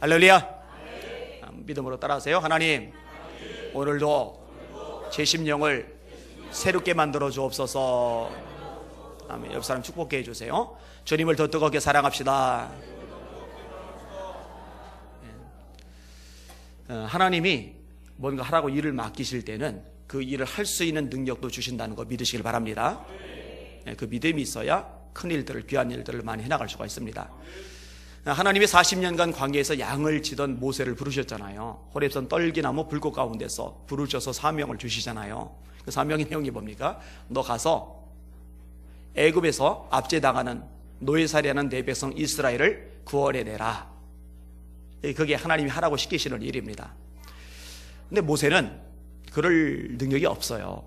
할렐루야. 믿음으로 따라하세요. 하나님, 오늘도 제 심령을 새롭게 만들어 주옵소서. 아멘. 옆 사람 축복해 주세요. 주님을 더 뜨겁게 사랑합시다. 하나님이 뭔가 하라고 일을 맡기실 때는 그 일을 할 수 있는 능력도 주신다는 거 믿으시길 바랍니다. 그 믿음이 있어야 큰 일들을, 귀한 일들을 많이 해나갈 수가 있습니다. 하나님이 40년간 광야에서 양을 치던 모세를 부르셨잖아요. 호렙산 떨기나무 불꽃 가운데서 부르셔서 사명을 주시잖아요. 그 사명의 내용이 뭡니까? 너 가서 애굽에서 압제당하는 노예살이하는 내 백성 이스라엘을 구원해내라. 그게 하나님이 하라고 시키시는 일입니다. 근데 모세는 그럴 능력이 없어요.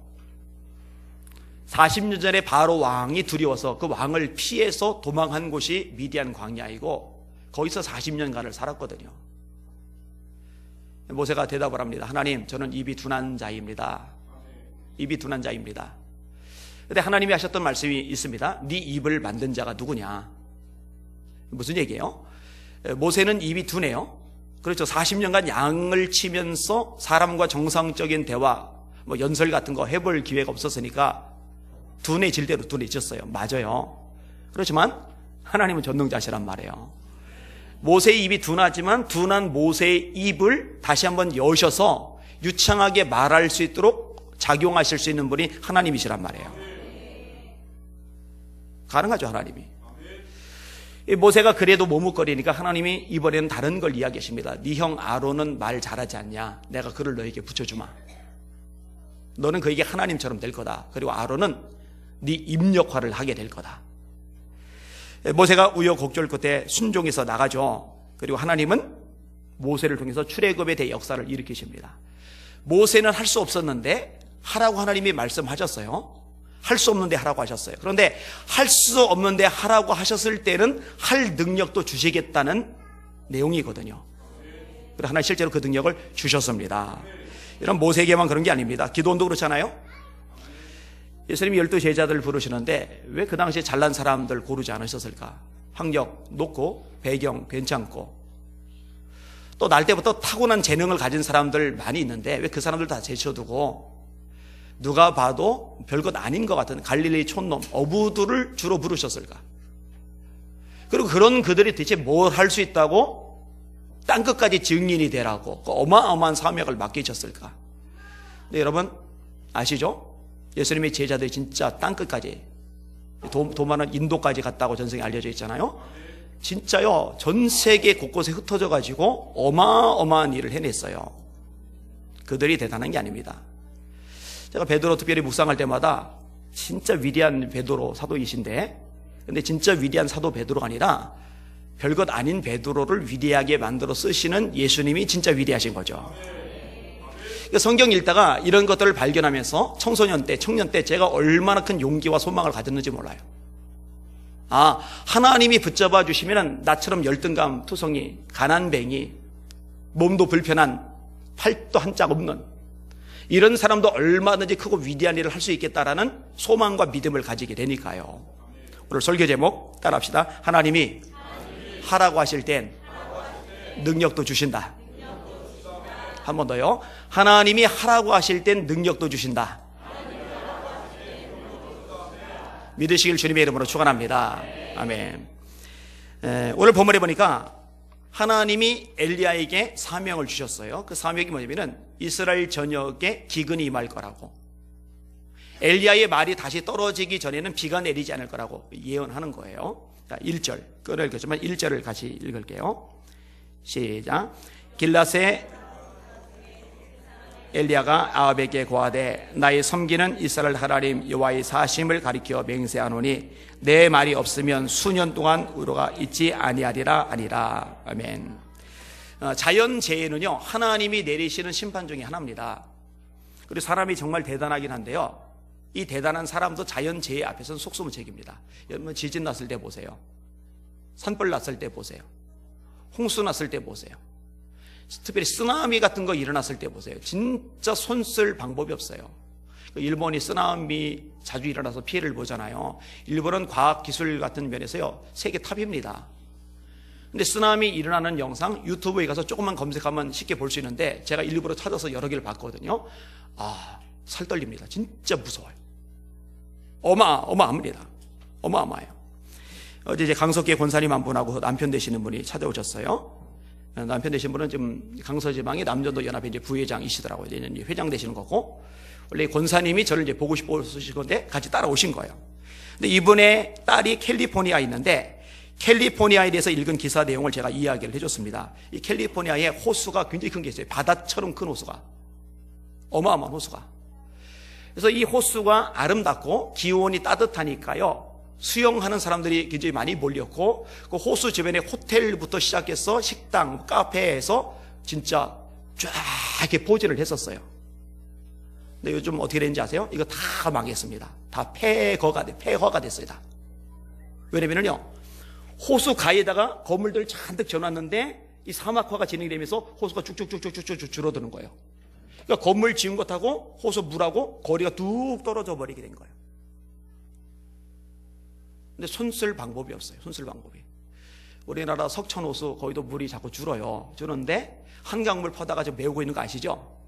40년 전에 바로 왕이 두려워서 그 왕을 피해서 도망한 곳이 미디안 광야이고 거기서 40년간을 살았거든요. 모세가 대답을 합니다. 하나님, 저는 입이 둔한 자입니다. 입이 둔한 자입니다. 근데 하나님이 하셨던 말씀이 있습니다. 네 입을 만든 자가 누구냐? 무슨 얘기예요? 모세는 입이 둔해요. 그렇죠. 40년간 양을 치면서 사람과 정상적인 대화, 연설 같은 거 해볼 기회가 없었으니까 둔해질 대로 둔해졌어요. 맞아요. 그렇지만 하나님은 전능자시란 말이에요. 모세의 입이 둔하지만 둔한 모세의 입을 다시 한번 여셔서 유창하게 말할 수 있도록 작용하실 수 있는 분이 하나님이시란 말이에요. 가능하죠, 하나님이. 모세가 그래도 머뭇거리니까 하나님이 이번에는 다른 걸 이야기하십니다. 네 형 아론은 말 잘하지 않냐? 내가 그를 너에게 붙여주마. 너는 그에게 하나님처럼 될 거다. 그리고 아론은 네 입 역할을 하게 될 거다. 모세가 우여곡절 끝에 순종해서 나가죠. 그리고 하나님은 모세를 통해서 출애굽의 대역사를 일으키십니다. 모세는 할 수 없었는데 하라고 하나님이 말씀하셨어요. 할 수 없는데 하라고 하셨어요. 그런데 할 수 없는데 하라고 하셨을 때는 할 능력도 주시겠다는 내용이거든요. 그래서 하나님 실제로 그 능력을 주셨습니다. 이런 모세에게만 그런 게 아닙니다. 기도원도 그렇잖아요. 예수님이 12제자들을 부르시는데 왜 그 당시에 잘난 사람들 고르지 않으셨을까? 학력 높고 배경 괜찮고 또 날 때부터 타고난 재능을 가진 사람들 많이 있는데 왜 그 사람들 다 제쳐두고 누가 봐도 별것 아닌 것 같은 갈릴리 촌놈 어부들을 주로 부르셨을까? 그리고 그런 그들이 대체 뭘 할 수 있다고 땅끝까지 증인이 되라고 그 어마어마한 사명을 맡기셨을까? 근데 여러분 아시죠? 예수님의 제자들이 진짜 땅끝까지 도 많은 인도까지 갔다고 전생에 알려져 있잖아요. 진짜요, 전 세계 곳곳에 흩어져 가지고 어마어마한 일을 해냈어요. 그들이 대단한 게 아닙니다. 제가 베드로 특별히 묵상할 때마다 진짜 위대한 베드로 사도이신데, 근데 진짜 위대한 사도 베드로가 아니라 별것 아닌 베드로를 위대하게 만들어 쓰시는 예수님이 진짜 위대하신 거죠. 성경 읽다가 이런 것들을 발견하면서 청소년 때, 청년 때 제가 얼마나 큰 용기와 소망을 가졌는지 몰라요. 아, 하나님이 붙잡아 주시면 나처럼 열등감 투성이, 가난뱅이, 몸도 불편한, 팔도 한 짝 없는 이런 사람도 얼마든지 크고 위대한 일을 할 수 있겠다라는 소망과 믿음을 가지게 되니까요. 오늘 설교 제목 따라합시다. 하나님이 하라고 하실 땐 능력도 주신다. 한 번 더요. 하나님이 하라고 하실 땐 능력도 주신다. 믿으시길 주님의 이름으로 축원합니다. 아멘. 오늘 본문에 보니까 하나님이 엘리야에게 사명을 주셨어요. 그 사명이 뭐냐면은 이스라엘 전역에 기근이 임할 거라고, 엘리야의 말이 다시 떨어지기 전에는 비가 내리지 않을 거라고 예언하는 거예요. 자, 1절 끌어 읽었지만 1절을 같이 읽을게요. 시작. 길라세 엘리야가 아합에게 고하되 나의 섬기는 이스라엘 하나님 여호와의 사심을 가리켜 맹세하노니 내 말이 없으면 수년 동안 의로가 있지 아니하리라 아니라. 아멘. 자연재해는요 하나님이 내리시는 심판 중에 하나입니다. 그리고 사람이 정말 대단하긴 한데요, 이 대단한 사람도 자연재해 앞에서는 속수무책입니다. 여러분 지진 났을 때 보세요, 산불 났을 때 보세요, 홍수 났을 때 보세요, 특별히 쓰나미 같은 거 일어났을 때 보세요. 진짜 손 쓸 방법이 없어요. 일본이 쓰나미 자주 일어나서 피해를 보잖아요. 일본은 과학기술 같은 면에서요 세계 탑입니다. 근데 쓰나미 일어나는 영상 유튜브에 가서 조금만 검색하면 쉽게 볼 수 있는데 제가 일부러 찾아서 여러 개를 봤거든요. 살 떨립니다. 진짜 무서워요. 어마어마합니다. 어마어마해요. 어제 이제 강석계 권사님 한 분하고 남편 되시는 분이 찾아오셨어요. 남편 되신 분은 지금 강서지방의 남전도 연합회 이제 부회장이시더라고요. 이제 회장 되시는 거고, 원래 권사님이 저를 이제 보고 싶으신 건데 같이 따라오신 거예요. 근데 이분의 딸이 캘리포니아에 있는데, 캘리포니아에 대해서 읽은 기사 내용을 제가 이야기를 해줬습니다. 이 캘리포니아에 호수가 굉장히 큰 게 있어요. 바다처럼 큰 호수가. 어마어마한 호수가. 그래서 이 호수가 아름답고 기온이 따뜻하니까요, 수영하는 사람들이 굉장히 많이 몰렸고, 그 호수 주변에 호텔부터 시작해서 식당, 카페에서 진짜 쫙 이렇게 포진을 했었어요. 근데 요즘 어떻게 되는지 아세요? 이거 다 망했습니다. 다 폐허가 됐어요. 다. 왜냐면요, 호수 가에다가 건물들 잔뜩 지어놨는데 이 사막화가 진행되면서 호수가 쭉쭉쭉쭉쭉 줄어드는 거예요. 그러니까 건물 지은 것하고 호수 물하고 거리가 뚝 떨어져 버리게 된 거예요. 근데 손 쓸 방법이 없어요. 손 쓸 방법이. 우리나라 석천호수 거기도 물이 자꾸 줄어요. 줄었는데 한강물 퍼다가 지금 메우고 있는 거 아시죠?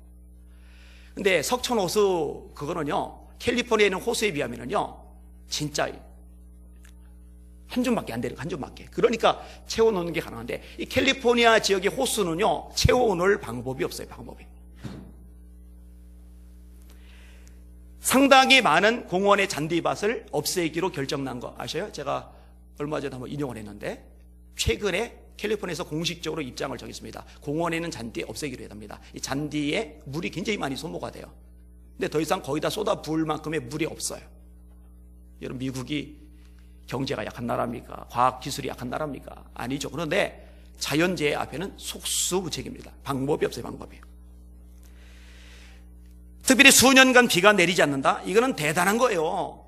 근데 석천호수 그거는요, 캘리포니아에 있는 호수에 비하면은요, 진짜 한 줌밖에 안 되는, 한 줌밖에. 그러니까 채워놓는 게 가능한데, 이 캘리포니아 지역의 호수는요, 채워놓을 방법이 없어요. 방법이. 상당히 많은 공원의 잔디밭을 없애기로 결정난 거 아셔요? 제가 얼마 전에 한번 인용을 했는데, 최근에 캘리포니아에서 공식적으로 입장을 정했습니다. 공원에 있는 잔디 없애기로 해야 합니다. 이 잔디에 물이 굉장히 많이 소모가 돼요. 근데 더 이상 거기다 쏟아 부을 만큼의 물이 없어요. 여러분, 미국이 경제가 약한 나라입니까? 과학기술이 약한 나라입니까? 아니죠. 그런데 자연재해 앞에는 속수무책입니다. 방법이 없어요. 방법이. 특별히 수년간 비가 내리지 않는다? 이거는 대단한 거예요.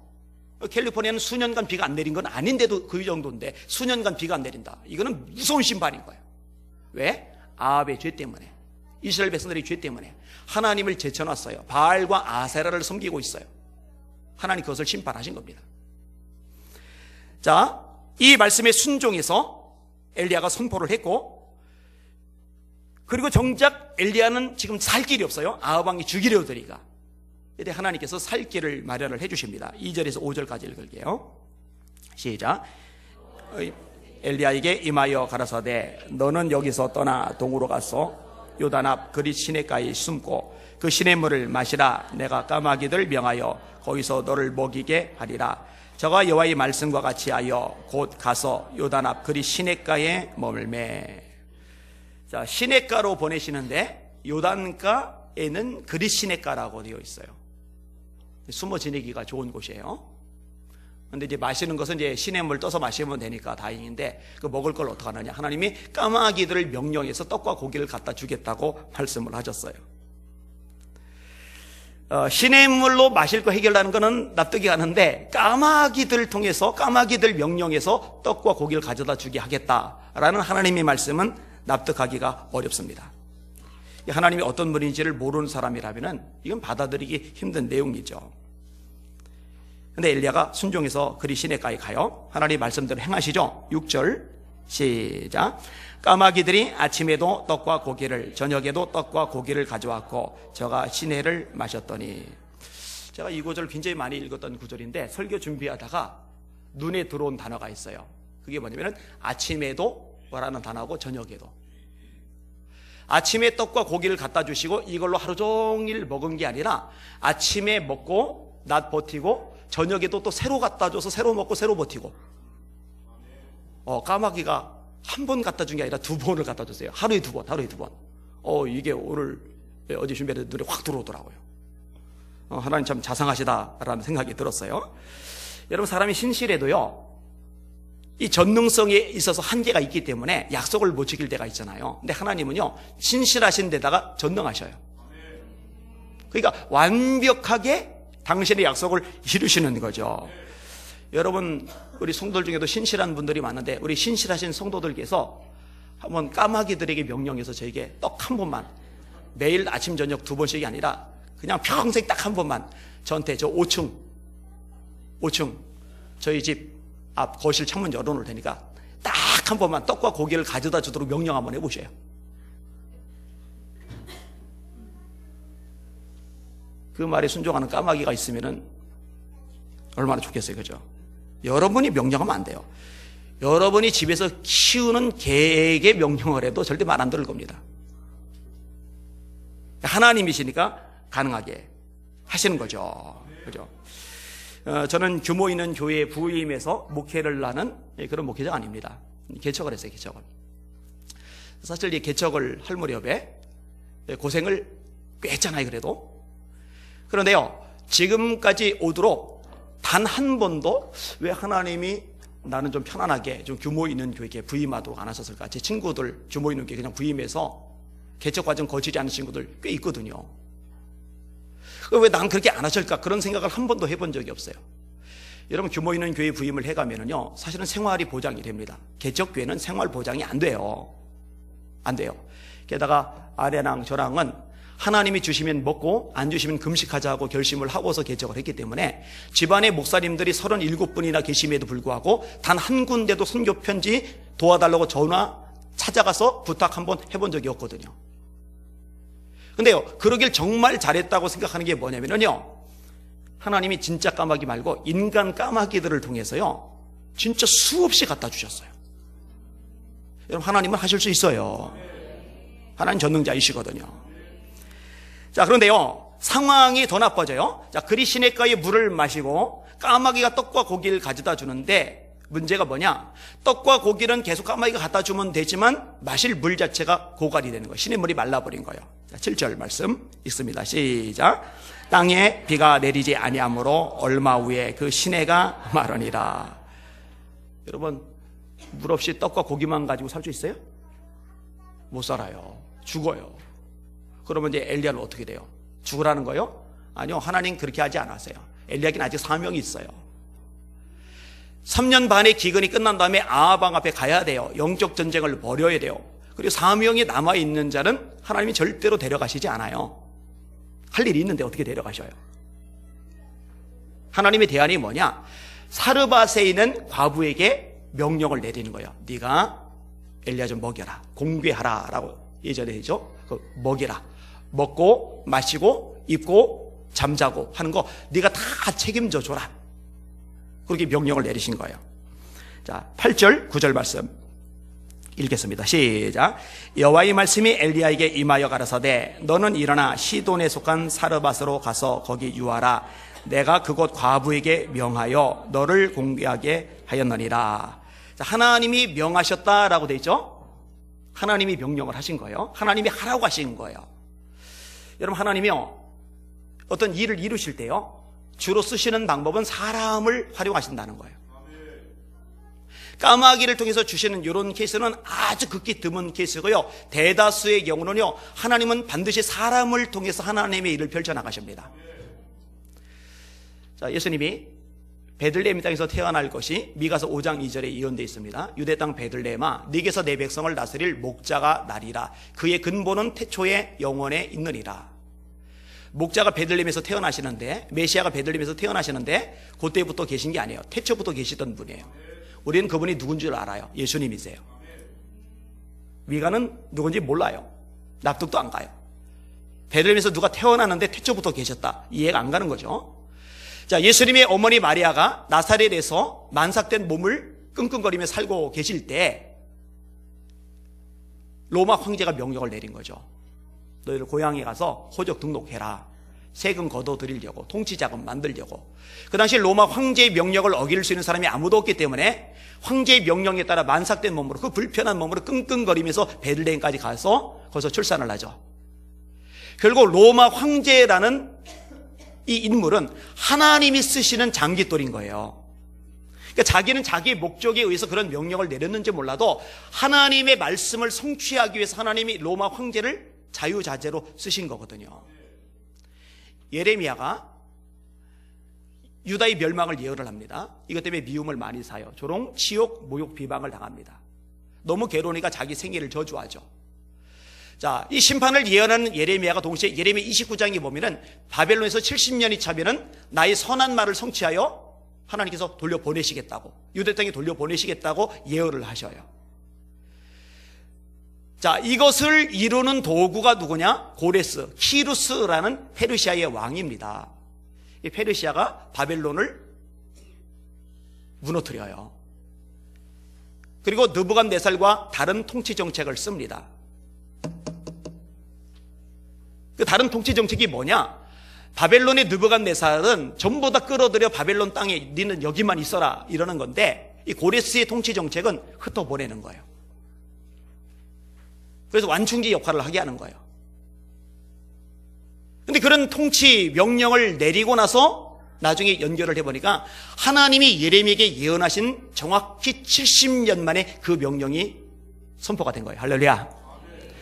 캘리포니아는 수년간 비가 안 내린 건 아닌데도 그 정도인데 수년간 비가 안 내린다. 이거는 무서운 심판인 거예요. 왜? 아합의 죄 때문에, 이스라엘 백성들의 죄 때문에 하나님을 제쳐놨어요. 바알과 아세라를 섬기고 있어요. 하나님 그것을 심판하신 겁니다. 자, 이 말씀에 순종해서 엘리야가 선포를 했고, 그리고 정작 엘리야는 지금 살 길이 없어요. 아합 왕이 죽이려 드리니까. 이때 하나님께서 살 길을 마련을 해주십니다. 2절에서 5절까지 읽을게요. 시작. 엘리야에게 임하여 가라사대 너는 여기서 떠나 동으로 가서 요단 앞 그릿 시내가에 숨고 그 시냇물을 마시라. 내가 까마귀들 명하여 거기서 너를 먹이게 하리라. 저가 여호와의 말씀과 같이 하여 곧 가서 요단 앞 그릿 시내가에 머물매. 자, 시내가로 보내시는데 요단가에는 그릿 시내가라고 되어 있어요. 숨어 지내기가 좋은 곳이에요. 근데 이제 마시는 것은 이제 시냇물 떠서 마시면 되니까 다행인데, 그 먹을 걸 어떻게 하느냐. 하나님이 까마귀들을 명령해서 떡과 고기를 갖다 주겠다고 말씀을 하셨어요. 시냇물로 마실 거 해결하는 거는 납득이 가는데, 까마귀들을 통해서, 까마귀들 명령해서 떡과 고기를 가져다 주게 하겠다라는 하나님의 말씀은 납득하기가 어렵습니다. 하나님이 어떤 분인지를 모르는 사람이라면 이건 받아들이기 힘든 내용이죠. 근데 엘리야가 순종해서 그리 시내가에 가요. 하나님 말씀대로 행하시죠. 6절 시작. 까마귀들이 아침에도 떡과 고기를, 저녁에도 떡과 고기를 가져왔고 저가 시내를 마셨더니. 제가 이 구절을 굉장히 많이 읽었던 구절인데 설교 준비하다가 눈에 들어온 단어가 있어요. 그게 뭐냐면 아침에도 라는 단어고 저녁에도. 아침에 떡과 고기를 갖다 주시고 이걸로 하루 종일 먹은 게 아니라 아침에 먹고 낮 버티고 저녁에도 또 새로 갖다 줘서 새로 먹고 새로 버티고. 까마귀가 한 번 갖다 준 게 아니라 두 번을 갖다 줬어요. 하루에 두 번. 이게 오늘 어제 준비할 때 눈에 확 들어오더라고요. 하나님 참 자상하시다라는 생각이 들었어요. 여러분, 사람이 신실해도요, 이 전능성에 있어서 한계가 있기 때문에 약속을 못 지킬 때가 있잖아요. 근데 하나님은요, 신실하신 데다가 전능하셔요. 그러니까 완벽하게 당신의 약속을 이루시는 거죠. 여러분, 우리 성도들 중에도 신실한 분들이 많은데 우리 신실하신 성도들께서 한번 까마귀들에게 명령해서 저에게 떡 한 번만, 매일 아침 저녁 두 번씩이 아니라 그냥 평생 딱 한 번만 저한테 저 5층 저희 집 앞 거실 창문 열어놓을 테니까 딱 딱 한 번만 떡과 고기를 가져다 주도록 명령 한번 해보셔요. 그 말에 순종하는 까마귀가 있으면은 얼마나 좋겠어요, 그죠? 여러분이 명령하면 안 돼요. 여러분이 집에서 키우는 개에게 명령을 해도 절대 말 안 들을 겁니다. 하나님이시니까 가능하게 하시는 거죠. 그죠? 저는 규모 있는 교회에 부임해서 목회를 하는 그런 목회자가 아닙니다. 개척을 했어요, 개척을. 사실 이 개척을 할 무렵에 고생을 꽤 했잖아요, 그래도. 그런데요, 지금까지 오도록 단 한 번도 왜 하나님이 나는 좀 편안하게 좀 규모 있는 교회에 부임하도록 안 하셨을까? 제 친구들 규모 있는 교회 그냥 부임해서 개척 과정 거치지 않은 친구들 꽤 있거든요. 왜 난 그렇게 안 하실까? 그런 생각을 한 번도 해본 적이 없어요. 여러분, 규모 있는 교회 부임을 해가면은요, 사실은 생활이 보장이 됩니다. 개척교회는 생활 보장이 안 돼요. 안 돼요. 게다가 아내랑 저랑은 하나님이 주시면 먹고 안 주시면 금식하자고 결심을 하고서 개척을 했기 때문에 집안의 목사님들이 37분이나 계심에도 불구하고 단 한 군데도 선교 편지 도와달라고 전화 찾아가서 부탁 한번 해본 적이 없거든요. 근데요, 그러길 정말 잘했다고 생각하는 게 뭐냐면요, 하나님이 진짜 까마귀 말고 인간 까마귀들을 통해서요, 진짜 수없이 갖다 주셨어요. 여러분, 하나님은 하실 수 있어요. 하나님 전능자이시거든요. 자, 그런데요, 상황이 더 나빠져요. 자, 그리 시냇가에 물을 마시고 까마귀가 떡과 고기를 가져다 주는데 문제가 뭐냐? 떡과 고기는 계속 까마귀가 갖다 주면 되지만 마실 물 자체가 고갈이 되는 거예요. 시냇물이 말라버린 거예요. 자, 7절 말씀 읽습니다. 시작. 땅에 비가 내리지 아니하므로 얼마 후에 그 시내가 마르니라. 여러분, 물 없이 떡과 고기만 가지고 살 수 있어요? 못 살아요. 죽어요. 그러면 이제 엘리야는 어떻게 돼요? 죽으라는 거요? 아니요, 하나님 그렇게 하지 않았어요. 엘리야에게는 아직 사명이 있어요. 3년 반의 기근이 끝난 다음에 아합 왕 앞에 가야 돼요. 영적 전쟁을 벌여야 돼요. 그리고 사명이 남아있는 자는 하나님이 절대로 데려가시지 않아요. 할 일이 있는데 어떻게 데려가셔요? 하나님의 대안이 뭐냐? 사르밧에 있는 과부에게 명령을 내리는 거예요. 네가 엘리야 좀 먹여라, 공개하라 라고 예전에 했죠. 먹여라. 먹고 마시고 입고 잠자고 하는 거 네가 다 책임져 줘라. 그렇게 명령을 내리신 거예요. 자, 8절 9절 말씀 읽겠습니다. 시작. 여호와의 말씀이 엘리야에게 임하여 가라사대 너는 일어나 시돈에 속한 사르밧으로 가서 거기 유하라. 내가 그곳 과부에게 명하여 너를 공개하게 하였느니라. 자, 하나님이 명하셨다라고 돼 있죠. 하나님이 명령을 하신 거예요. 하나님이 하라고 하신 거예요. 여러분, 하나님이요, 어떤 일을 이루실 때요, 주로 쓰시는 방법은 사람을 활용하신다는 거예요. 까마귀를 통해서 주시는 이런 케이스는 아주 극히 드문 케이스고요, 대다수의 경우는요, 하나님은 반드시 사람을 통해서 하나님의 일을 펼쳐나가십니다. 자, 예수님이 베들레헴 땅에서 태어날 것이 미가서 5장 2절에 예언되어 있습니다. 유대 땅 베들레헴아, 네게서 내 백성을 다스릴 목자가 나리라. 그의 근본은 태초에 영원에 있느니라. 목자가 베들레헴에서 태어나시는데, 메시아가 베들레헴에서 태어나시는데 그때부터 계신 게 아니에요. 태초부터 계시던 분이에요. 우리는 그분이 누군 줄 알아요. 예수님이세요. 미가는 누군지 몰라요. 납득도 안 가요. 베들레헴에서 누가 태어나는데 태초부터 계셨다, 이해가 안 가는 거죠. 자, 예수님의 어머니 마리아가 나사렛에서 만삭된 몸을 끙끙거리며 살고 계실 때 로마 황제가 명령을 내린 거죠. 너희들 고향에 가서 호적 등록해라. 세금 걷어들이려고, 통치자금 만들려고. 그 당시 로마 황제의 명령을 어길 수 있는 사람이 아무도 없기 때문에 황제의 명령에 따라 만삭된 몸으로, 그 불편한 몸으로 끙끙거리면서 베들레헴까지 가서 거기서 출산을 하죠. 결국 로마 황제라는 이 인물은 하나님이 쓰시는 장기돌인 거예요. 그러니까 자기는 자기의 목적에 의해서 그런 명령을 내렸는지 몰라도 하나님의 말씀을 성취하기 위해서 하나님이 로마 황제를 자유자재로 쓰신 거거든요. 예레미야가 유다의 멸망을 예언을 합니다. 이것 때문에 미움을 많이 사요. 조롱, 치욕, 모욕, 비방을 당합니다. 너무 괴로우니까 자기 생애를 저주하죠. 자, 이 심판을 예언하는 예레미야가 동시에 예레미야 29장에 보면은 바벨론에서 70년이 차면은 나의 선한 말을 성취하여 하나님께서 돌려보내시겠다고, 유대 땅에 돌려보내시겠다고 예언을 하셔요. 자, 이것을 이루는 도구가 누구냐? 고레스, 키루스라는 페르시아의 왕입니다. 이 페르시아가 바벨론을 무너뜨려요. 그리고 느부갓네살과 다른 통치 정책을 씁니다. 그 다른 통치 정책이 뭐냐? 바벨론의 느부갓네살은 전부 다 끌어들여 바벨론 땅에 니는 여기만 있어라 이러는 건데, 이 고레스의 통치 정책은 흩어보내는 거예요. 그래서 완충지 역할을 하게 하는 거예요. 근데 그런 통치 명령을 내리고 나서 나중에 연결을 해보니까 하나님이 예레미야에게 예언하신 정확히 70년 만에 그 명령이 선포가 된 거예요. 할렐루야.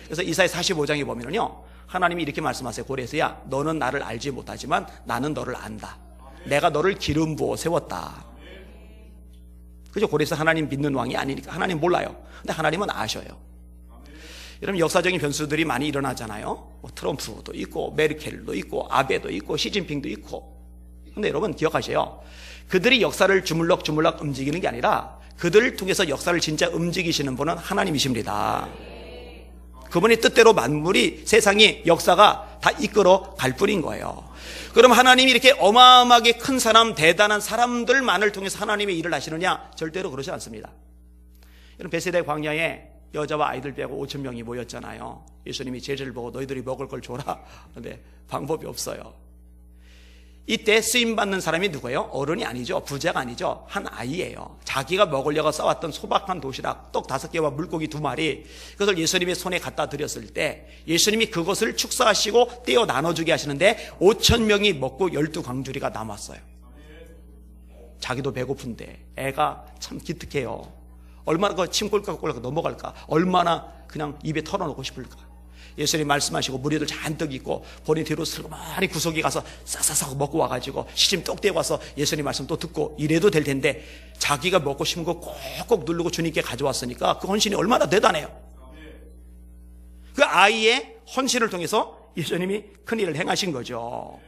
그래서 이사야 45장에 보면은요, 하나님이 이렇게 말씀하세요. 고레스야, 너는 나를 알지 못하지만 나는 너를 안다. 내가 너를 기름 부어 세웠다. 그죠? 고레스 하나님 믿는 왕이 아니니까 하나님 몰라요. 근데 하나님은 아셔요. 여러분, 역사적인 변수들이 많이 일어나잖아요. 뭐 트럼프도 있고 메르켈도 있고 아베도 있고 시진핑도 있고. 근데 여러분 기억하세요. 그들이 역사를 주물럭주물럭 움직이는 게 아니라 그들을 통해서 역사를 진짜 움직이시는 분은 하나님이십니다. 그분의 뜻대로 만물이, 세상이, 역사가 다 이끌어 갈 뿐인 거예요. 그럼 하나님이 이렇게 어마어마하게 큰 사람, 대단한 사람들만을 통해서 하나님의 일을 하시느냐? 절대로 그러지 않습니다. 여러분, 베세다 광야에 여자와 아이들 빼고 5천 명이 모였잖아요. 예수님이 제자를 보고 너희들이 먹을 걸 줘라. 그런데 방법이 없어요. 이때 쓰임받는 사람이 누구예요? 어른이 아니죠. 부자가 아니죠. 한 아이예요. 자기가 먹으려고 싸왔던 소박한 도시락 떡 5개와 물고기 2마리, 그것을 예수님의 손에 갖다 드렸을 때 예수님이 그것을 축사하시고 떼어 나눠주게 하시는데 5천 명이 먹고 12광주리가 남았어요. 자기도 배고픈데 애가 참 기특해요. 얼마나 그 침 꼴깍꼴깍 넘어갈까? 얼마나 그냥 입에 털어놓고 싶을까? 예수님 말씀하시고 무리들 잔뜩 있고 본인 뒤로 슬그머니 구석에 가서 싹싹싹 먹고 와가지고 시침 똑 떼고 와서 예수님 말씀 또 듣고 이래도 될 텐데 자기가 먹고 싶은 거 꼭꼭 누르고 주님께 가져왔으니까 그 헌신이 얼마나 대단해요. 그 아이의 헌신을 통해서 예수님이 큰 일을 행하신 거죠.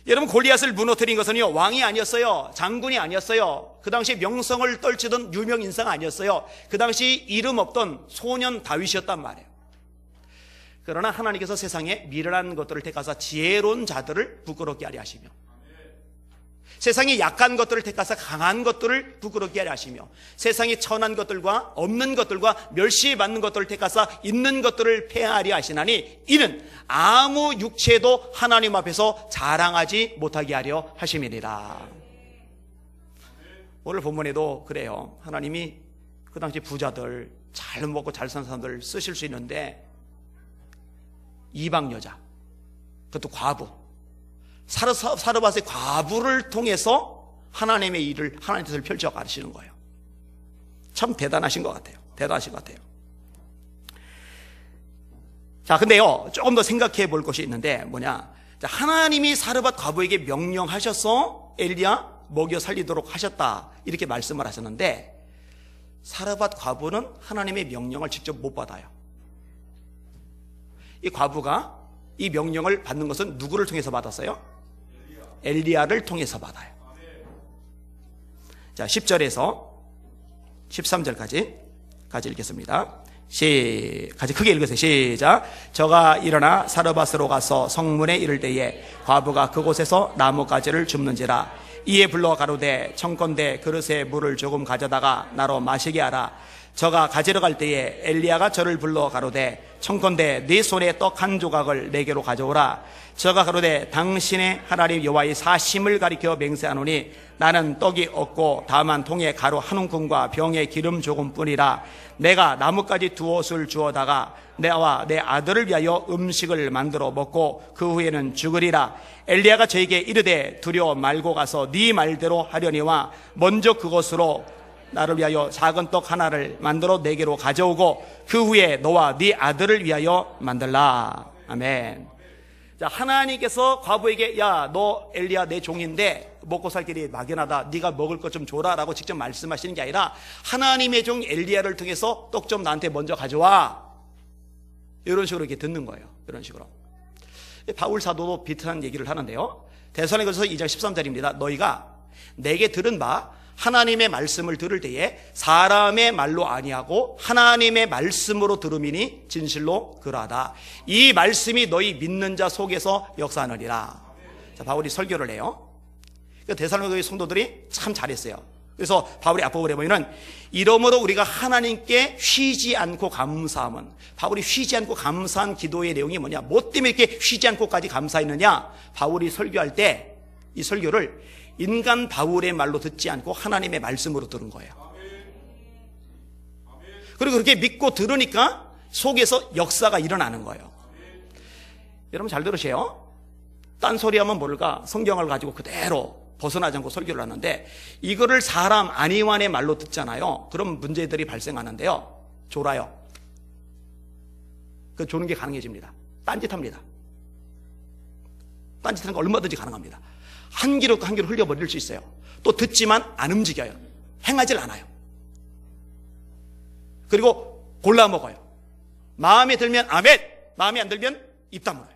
여러분, 골리앗을 무너뜨린 것은요, 왕이 아니었어요. 장군이 아니었어요. 그 당시 명성을 떨치던 유명 인사가 아니었어요. 그 당시 이름 없던 소년 다윗이었단 말이에요. 그러나 하나님께서 세상에 미련한 것들을 택하사 지혜로운 자들을 부끄럽게 하려 하시며, 세상에 약한 것들을 택하사 강한 것들을 부끄럽게 하려 하시며, 세상에 천한 것들과 없는 것들과 멸시받는 것들을 택하사 있는 것들을 폐하려 하시나니 이는 아무 육체도 하나님 앞에서 자랑하지 못하게 하려 하심이니라. 오늘 본문에도 그래요. 하나님이 그 당시 부자들, 잘 먹고 잘 사는 사람들 쓰실 수 있는데 이방 여자, 그것도 과부, 사르밧의 과부를 통해서 하나님의 일을, 하나님의 뜻을 펼쳐 가시는 거예요. 참 대단하신 것 같아요. 대단하신 것 같아요. 자, 근데요, 조금 더 생각해 볼 것이 있는데 뭐냐? 자, 하나님이 사르밧 과부에게 명령하셔서 엘리야 먹여 살리도록 하셨다, 이렇게 말씀을 하셨는데 사르밧 과부는 하나님의 명령을 직접 못 받아요. 이 과부가 이 명령을 받는 것은 누구를 통해서 받았어요? 엘리야를 통해서 받아요. 자, 10절에서 13절까지 같이 읽겠습니다. 같이 크게 읽으세요. 시작. 저가 일어나 사르밧으로 가서 성문에 이를 때에 과부가 그곳에서 나뭇가지를 줍는지라. 이에 불러 가로되 청컨대 그릇에 물을 조금 가져다가 나로 마시게 하라. 저가 가지러 갈 때에 엘리야가 저를 불러 가로되 청컨대 네 손에 떡 한 조각을 내게로 가져오라. 저가 가로되 당신의 하나님 여호와의 사심을 가리켜 맹세하노니 나는 떡이 없고 다만 통에 가루 한 움큼과 병에 기름 조금뿐이라. 내가 나뭇가지 2옷을 주어다가 내와 내 아들을 위하여 음식을 만들어 먹고 그 후에는 죽으리라. 엘리야가 저에게 이르되 두려워 말고 가서 네 말대로 하려니와 먼저 그것으로 나를 위하여 작은 떡 하나를 만들어 내게로 가져오고 그 후에 너와 네 아들을 위하여 만들라. 아멘. 자, 하나님께서 과부에게 야, 너 엘리야 내 종인데 먹고 살 길이 막연하다, 네가 먹을 것 좀 줘라 라고 직접 말씀하시는 게 아니라 하나님의 종 엘리야를 통해서 떡 좀 나한테 먼저 가져와, 이런 식으로 이렇게 듣는 거예요. 이런 식으로. 바울 사도도 비슷한 얘기를 하는데요. 데살로니가서 2장 13절입니다. 너희가 내게 들은 바 하나님의 말씀을 들을 때에 사람의 말로 아니하고 하나님의 말씀으로 들음이니 진실로 그러하다. 이 말씀이 너희 믿는 자 속에서 역사하느니라. 자, 바울이 설교를 해요. 데살로니가 성도들이 참 잘했어요. 그래서 바울이 앞부분에 보면은 이러므로 우리가 하나님께 쉬지 않고 감사함은, 바울이 쉬지 않고 감사한 기도의 내용이 뭐냐, 뭐 때문에 이렇게 쉬지 않고까지 감사했느냐. 바울이 설교할 때 이 설교를 인간 바울의 말로 듣지 않고 하나님의 말씀으로 들은 거예요. 그리고 그렇게 믿고 들으니까 속에서 역사가 일어나는 거예요. 여러분 잘 들으세요. 딴소리 하면 모를까, 성경을 가지고 그대로 벗어나지 않고 설교를 하는데 이거를 사람 안희환의 말로 듣잖아요. 그럼 문제들이 발생하는데요. 졸아요. 그 조는 게 가능해집니다. 딴짓합니다. 딴짓하는 거 얼마든지 가능합니다. 한 귀로 한 귀로 흘려버릴 수 있어요. 또 듣지만 안 움직여요. 행하질 않아요. 그리고 골라 먹어요. 마음에 들면 아멘, 마음에 안 들면 입 다물어요.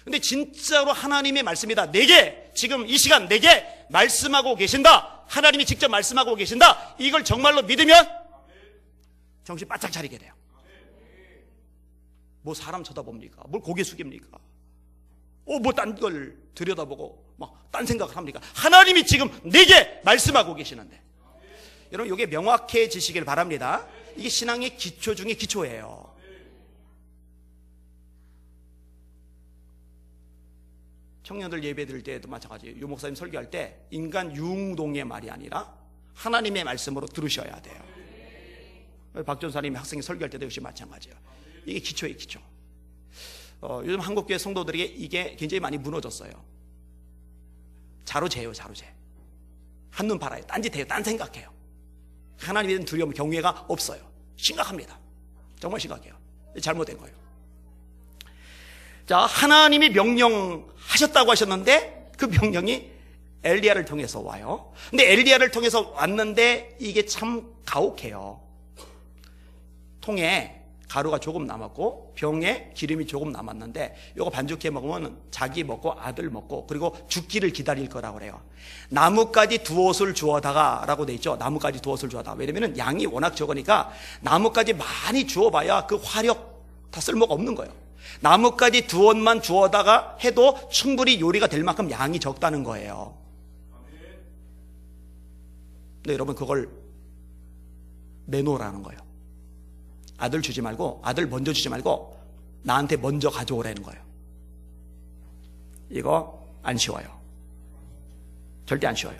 근데 진짜로 하나님의 말씀이다, 내게 지금 이 시간 내게 말씀하고 계신다, 하나님이 직접 말씀하고 계신다, 이걸 정말로 믿으면 정신 바짝 차리게 돼요. 뭐 사람 쳐다봅니까? 뭘 고개 숙입니까? 뭐 딴 걸 들여다보고 막 딴 생각을 합니까? 하나님이 지금 내게 말씀하고 계시는데, 여러분 이게 명확해지시길 바랍니다. 이게 신앙의 기초 중에 기초예요. 청년들 예배 드릴 때도 마찬가지예요. 유 목사님 설교할 때 인간 융동의 말이 아니라 하나님의 말씀으로 들으셔야 돼요. 박 전사님이 학생이 설교할 때도 역시 마찬가지예요. 이게 기초예요, 기초. 요즘 한국교회 성도들에게 이게 굉장히 많이 무너졌어요. 자로재요, 자로재. 한눈 팔아요. 딴짓해요, 딴 생각해요. 하나님에 대한 두려움, 경외가 없어요. 심각합니다. 정말 심각해요. 잘못된 거예요. 자, 하나님이 명령하셨다고 하셨는데 그 명령이 엘리야를 통해서 와요. 근데 엘리야를 통해서 왔는데 이게 참 가혹해요. 통에 가루가 조금 남았고 병에 기름이 조금 남았는데 이거 반죽해 먹으면 자기 먹고 아들 먹고 그리고 죽기를 기다릴 거라고 그래요. 나뭇가지 두옷을 주어다가 라고 돼 있죠. 나뭇가지 두옷을 주어다가. 왜냐면 양이 워낙 적으니까 나뭇가지 많이 주어봐야 그 화력 다 쓸모가 없는 거예요. 나뭇가지 두옷만 주어다가 해도 충분히 요리가 될 만큼 양이 적다는 거예요. 근데 여러분 그걸 내놓으라는 거예요. 아들 주지 말고, 아들 먼저 주지 말고 나한테 먼저 가져오라는 거예요. 이거 안 쉬워요. 절대 안 쉬워요.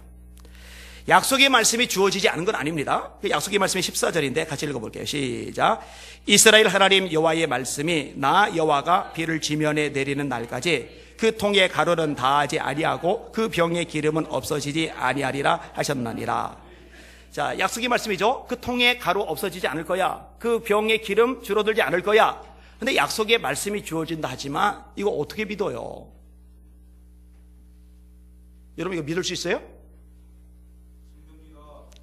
약속의 말씀이 주어지지 않은 건 아닙니다. 그 약속의 말씀이 14절인데 같이 읽어볼게요. 시작. 이스라엘 하나님 여호와의 말씀이 나 여호와가 비를 지면에 내리는 날까지 그 통의 가루는 다하지 아니하고 그 병의 기름은 없어지지 아니하리라 하셨느니라. 자, 약속의 말씀이죠. 그 통의 가루 없어지지 않을 거야. 그 병의 기름 줄어들지 않을 거야. 근데 약속의 말씀이 주어진다 하지만 이거 어떻게 믿어요? 여러분 이거 믿을 수 있어요?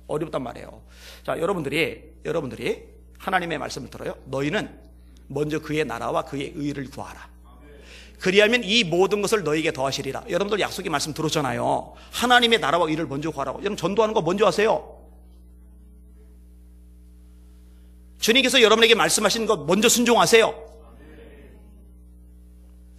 어렵단 말이에요. 자, 여러분들이 하나님의 말씀을 들어요. 너희는 먼저 그의 나라와 그의 의를 구하라. 그리하면 이 모든 것을 너희에게 더하시리라. 여러분들 약속의 말씀 들었잖아요. 하나님의 나라와 의를 먼저 구하라고. 여러분 전도하는 거 먼저 하세요. 주님께서 여러분에게 말씀하시는 것 먼저 순종하세요.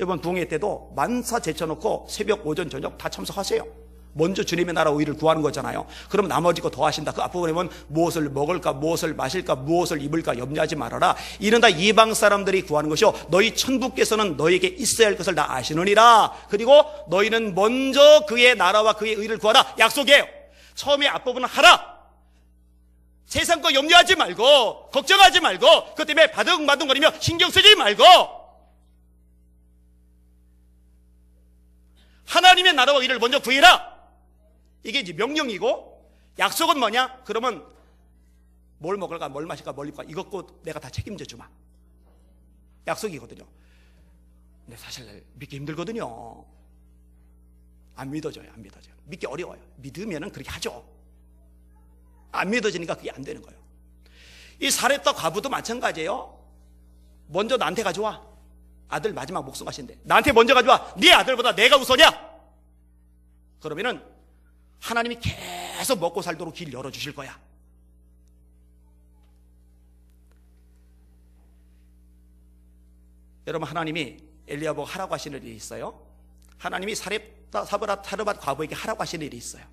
이번 부흥회 때도 만사 제쳐놓고 새벽, 오전, 저녁 다 참석하세요. 먼저 주님의 나라 의를 구하는 거잖아요. 그럼 나머지 거 더 하신다. 그 앞부분에 보면 무엇을 먹을까, 무엇을 마실까, 무엇을 입을까 염려하지 말아라. 이는 다 이방 사람들이 구하는 것이요 너희 천부께서는 너희에게 있어야 할 것을 다 아시느니라. 그리고 너희는 먼저 그의 나라와 그의 의를 구하라. 약속이에요. 처음에 앞부분은 하라. 세상 거 염려하지 말고 걱정하지 말고 그것 때문에 바둥바둥거리며 신경 쓰지 말고 하나님의 나라와 의를 먼저 구해라. 이게 이제 명령이고, 약속은 뭐냐? 그러면 뭘 먹을까, 뭘 마실까, 뭘 입을까 이것도 내가 다 책임져 주마. 약속이거든요. 근데 사실 믿기 힘들거든요. 안 믿어져요. 믿기 어려워요. 믿으면은 그렇게 하죠. 안 믿어지니까 그게 안 되는 거예요. 이 사렙과 과부도 마찬가지예요. 먼저 나한테 가져와. 아들 마지막 목숨하신데 나한테 먼저 가져와. 네 아들보다 내가 우선이야. 그러면은 하나님이 계속 먹고 살도록 길 열어주실 거야. 여러분, 하나님이 엘리야 보고 하라고 하시는 일이 있어요. 하나님이 사르밧 과부에게 하라고 하시는 일이 있어요.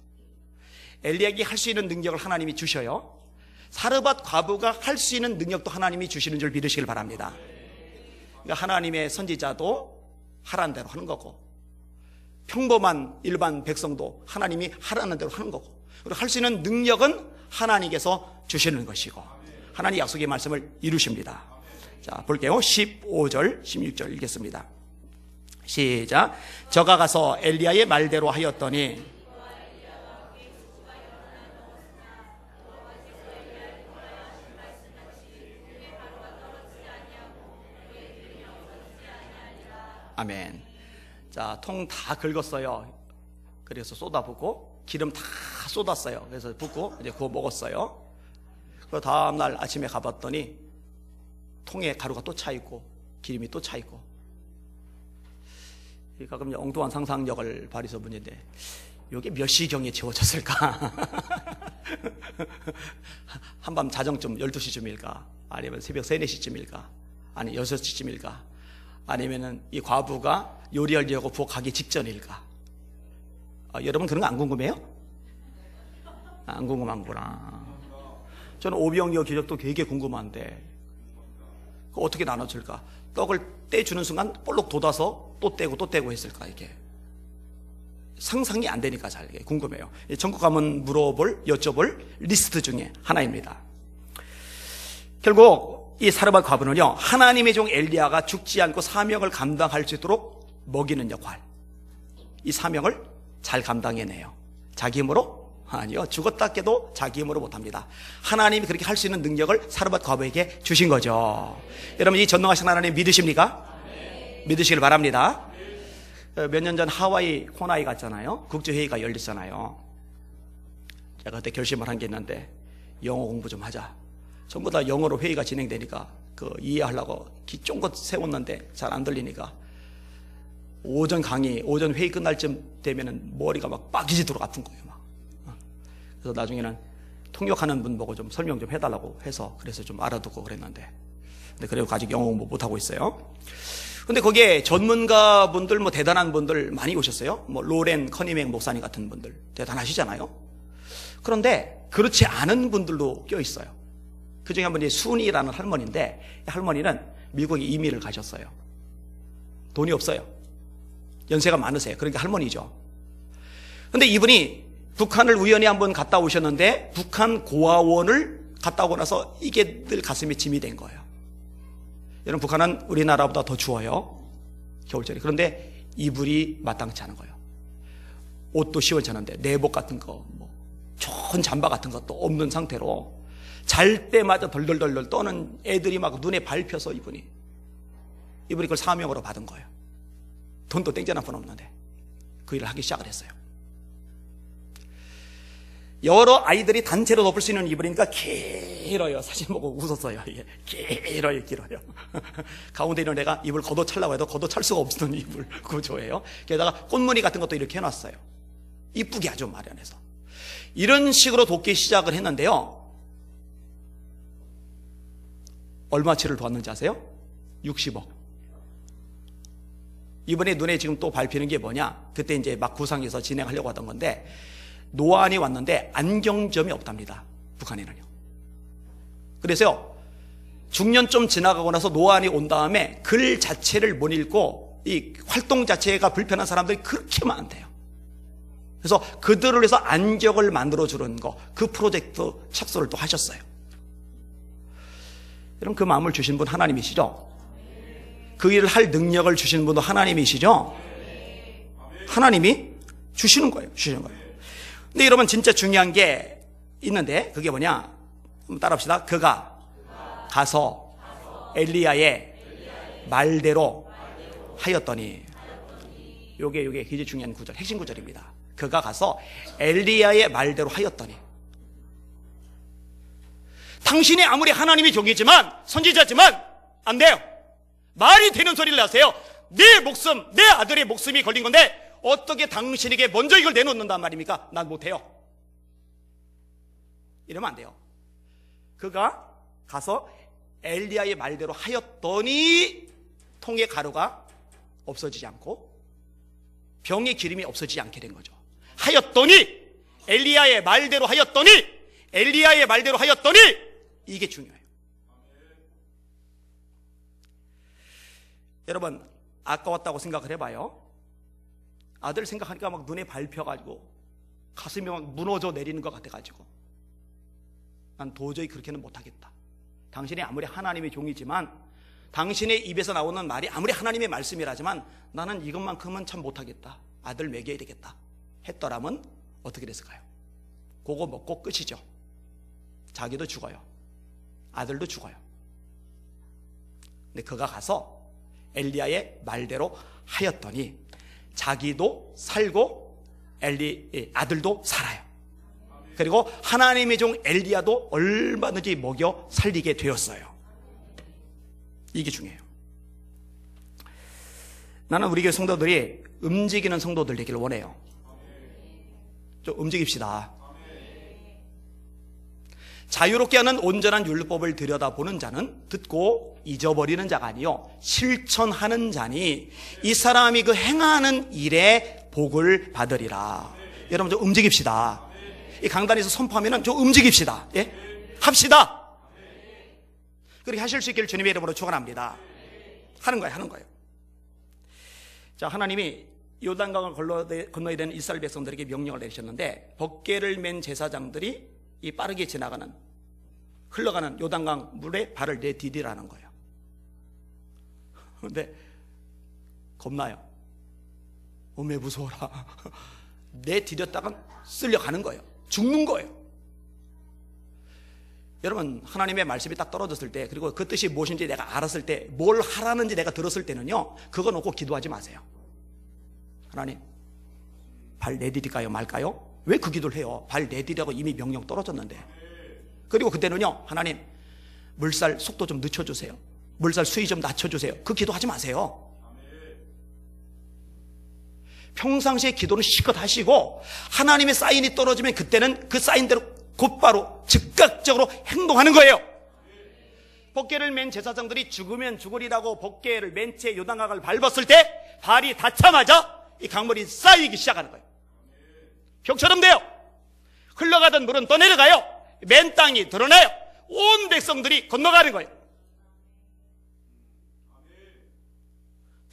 엘리야에게 할 수 있는 능력을 하나님이 주셔요. 사르밧 과부가 할 수 있는 능력도 하나님이 주시는 줄 믿으시길 바랍니다. 그러니까 하나님의 선지자도 하라는 대로 하는 거고, 평범한 일반 백성도 하나님이 하라는 대로 하는 거고, 그리고 할 수 있는 능력은 하나님께서 주시는 것이고, 하나님 약속의 말씀을 이루십니다. 자, 볼게요. 15절 16절 읽겠습니다. 시작. 저가 가서 엘리야의 말대로 하였더니 아멘. 자, 통 다 긁었어요. 그래서 쏟아붓고 기름 다 쏟았어요. 그래서 붓고 이제 구워 먹었어요. 그 다음날 아침에 가봤더니 통에 가루가 또 차 있고 기름이 또 차 있고. 가끔 엉뚱한 상상력을 발휘해서 문제인데, 이게 몇 시경에 지워졌을까? 한밤 자정쯤 12시쯤일까? 아니면 새벽 3, 4시쯤일까? 아니 6시쯤일까? 아니면은 이 과부가 요리하려고 부엌 가기 직전일까? 여러분 그런 거 안 궁금해요? 안 궁금한구나. 저는 오병이어 기적도 되게 궁금한데, 그거 어떻게 나눠줄까? 떡을 떼주는 순간 볼록 돋아서 또 떼고 했을까? 이게 상상이 안 되니까 잘 궁금해요. 전국 가면 여쭤볼 리스트 중에 하나입니다. 결국 이 사르밧 과부는요, 하나님의 종 엘리야가 죽지 않고 사명을 감당할 수 있도록 먹이는 역할, 이 사명을 잘 감당해내요. 자기 힘으로? 아니요. 죽었다 깨도 자기 힘으로 못합니다. 하나님이 그렇게 할 수 있는 능력을 사르밧 과부에게 주신 거죠. 여러분, 이 전능하신 하나님 믿으십니까? 네. 믿으시길 바랍니다. 몇 년 전 하와이 호나이 갔잖아요. 국제회의가 열렸잖아요. 제가 그때 결심을 한 게 있는데, 영어 공부 좀 하자. 전부 다 영어로 회의가 진행되니까 이해하려고 쫑긋 세웠는데 잘 안 들리니까 오전 회의 끝날 쯤 되면은 머리가 막 빠지도록 아픈 거예요. 막. 그래서 나중에는 통역하는 분 보고 좀 설명 좀 해달라고 해서 그래서 좀 알아듣고 그랬는데, 근데 그래도 아직 영어 공부 못 하고 있어요. 근데 거기에 전문가 분들, 대단한 분들 많이 오셨어요. 로렌 커니맥 목사님 같은 분들 대단하시잖아요. 그런데 그렇지 않은 분들도 껴 있어요. 그 중에 한 분이 순이라는 할머니인데, 할머니는 미국에 이민을 가셨어요. 돈이 없어요. 연세가 많으세요. 그러니까 할머니죠. 근데 이분이 북한을 우연히 한번 갔다 오셨는데, 북한 고아원을 갔다 오고 나서 이게 늘 가슴에 짐이 된 거예요. 여러분, 북한은 우리나라보다 더 추워요. 겨울철에. 그런데 이불이 마땅치 않은 거예요. 옷도 시원치 않은데 내복 같은 거, 좋은 잠바 같은 것도 없는 상태로 잘 때마다 덜덜덜 떠는 애들이 막 눈에 밟혀서 이분이 그걸 사명으로 받은 거예요. 돈도 땡전 한 푼 없는데 그 일을 하기 시작을 했어요. 여러 아이들이 단체로 덮을 수 있는 이불이니까 길어요. 사진 보고 웃었어요. 이게 길어요. 가운데 있는 애가 이불 걷어차려고 해도 걷어찰 수가 없는 이불 구조예요. 게다가 꽃무늬 같은 것도 이렇게 해놨어요. 이쁘게 아주 마련해서. 이런 식으로 돕기 시작을 했는데요, 얼마치를 도왔는지 아세요? 60억. 이번에 눈에 지금 또 밟히는 게 뭐냐, 그때 이제 막 구상해서 진행하려고 하던 건데, 노안이 왔는데 안경점이 없답니다. 북한에는요. 그래서요, 중년 좀 지나가고 나서 노안이 온 다음에 글 자체를 못 읽고 이 활동 자체가 불편한 사람들이 그렇게 많대요. 그래서 그들을 위해서 안경을 만들어주는 거, 그 프로젝트 착수를 또 하셨어요. 여러분, 그 마음을 주신 분 하나님이시죠? 그 일을 할 능력을 주신 분도 하나님이시죠? 하나님이 주시는 거예요. 근데 여러분, 진짜 중요한 게 있는데, 그게 뭐냐? 한번 따라합시다. 그가 가서 엘리야의 말대로 하였더니, 요게 굉장히 중요한 구절, 핵심 구절입니다. 그가 가서 엘리야의 말대로 하였더니. 당신이 아무리 하나님의 종이지만, 선지자지만 안 돼요. 말이 되는 소리를 하세요. 내 목숨, 내 아들의 목숨이 걸린 건데 어떻게 당신에게 먼저 이걸 내놓는단 말입니까? 난 못해요. 이러면 안 돼요. 그가 가서 엘리야의 말대로 하였더니 통의 가루가 없어지지 않고 병의 기름이 없어지지 않게 된 거죠. 하였더니, 엘리야의 말대로 하였더니, 엘리야의 말대로 하였더니, 이게 중요해요. 여러분, 아까웠다고 생각을 해봐요. 아들 생각하니까 막 눈에 밟혀가지고 가슴이 막 무너져 내리는 것 같아가지고 난 도저히 그렇게는 못하겠다. 당신이 아무리 하나님의 종이지만, 당신의 입에서 나오는 말이 아무리 하나님의 말씀이라지만 나는 이것만큼은 참 못하겠다. 아들 먹여야 되겠다 했더라면 어떻게 됐을까요? 그거 먹고 끝이죠. 자기도 죽어요. 아들도 죽어요. 근데 그가 가서 엘리야의 말대로 하였더니 자기도 살고 아들도 살아요. 그리고 하나님의 종 엘리야도 얼마든지 먹여 살리게 되었어요. 이게 중요해요. 나는 우리 교회 성도들이 움직이는 성도들 되기를 원해요. 좀 움직입시다. 자유롭게 하는 온전한 율법을 들여다보는 자는 듣고 잊어버리는 자가 아니요 실천하는 자니 이 사람이 그 행하는 일에 복을 받으리라. 여러분 좀 움직입시다. 이 강단에서 선포하면 좀 움직입시다. 예? 합시다. 그렇게 하실 수 있기를 주님의 이름으로 축원합니다. 하는 거예요. 자, 하나님이 요단강을 건너야 되는 이스라엘 백성들에게 명령을 내리셨는데 벗개를 맨 제사장들이 이 빠르게 지나가는 흘러가는 요단강 물에 발을 내디디라는 거예요. 근데 겁나요. 어메 무서워라. 내디뎠다간 쓸려가는 거예요. 죽는 거예요. 여러분, 하나님의 말씀이 딱 떨어졌을 때, 그리고 그 뜻이 무엇인지 내가 알았을 때, 뭘 하라는지 내가 들었을 때는요, 그거 놓고 기도하지 마세요. 하나님, 발 내디딜까요 말까요? 왜 그 기도를 해요? 발 내디라고 이미 명령 떨어졌는데. 그리고 그때는요, 하나님 물살 속도 좀 늦춰주세요. 물살 수위 좀 낮춰주세요. 그 기도하지 마세요. 평상시에 기도는 실컷 하시고 하나님의 사인이 떨어지면 그때는 그 사인대로 곧바로 즉각적으로 행동하는 거예요. 벗개를 맨 제사장들이 죽으면 죽으리라고 벗개를 맨 채 요단강을 밟았을 때 발이 닿자마자 이 강물이 쌓이기 시작하는 거예요. 벽처럼 돼요. 흘러가던 물은 또 내려가요. 맨 땅이 드러나요. 온 백성들이 건너가는 거예요.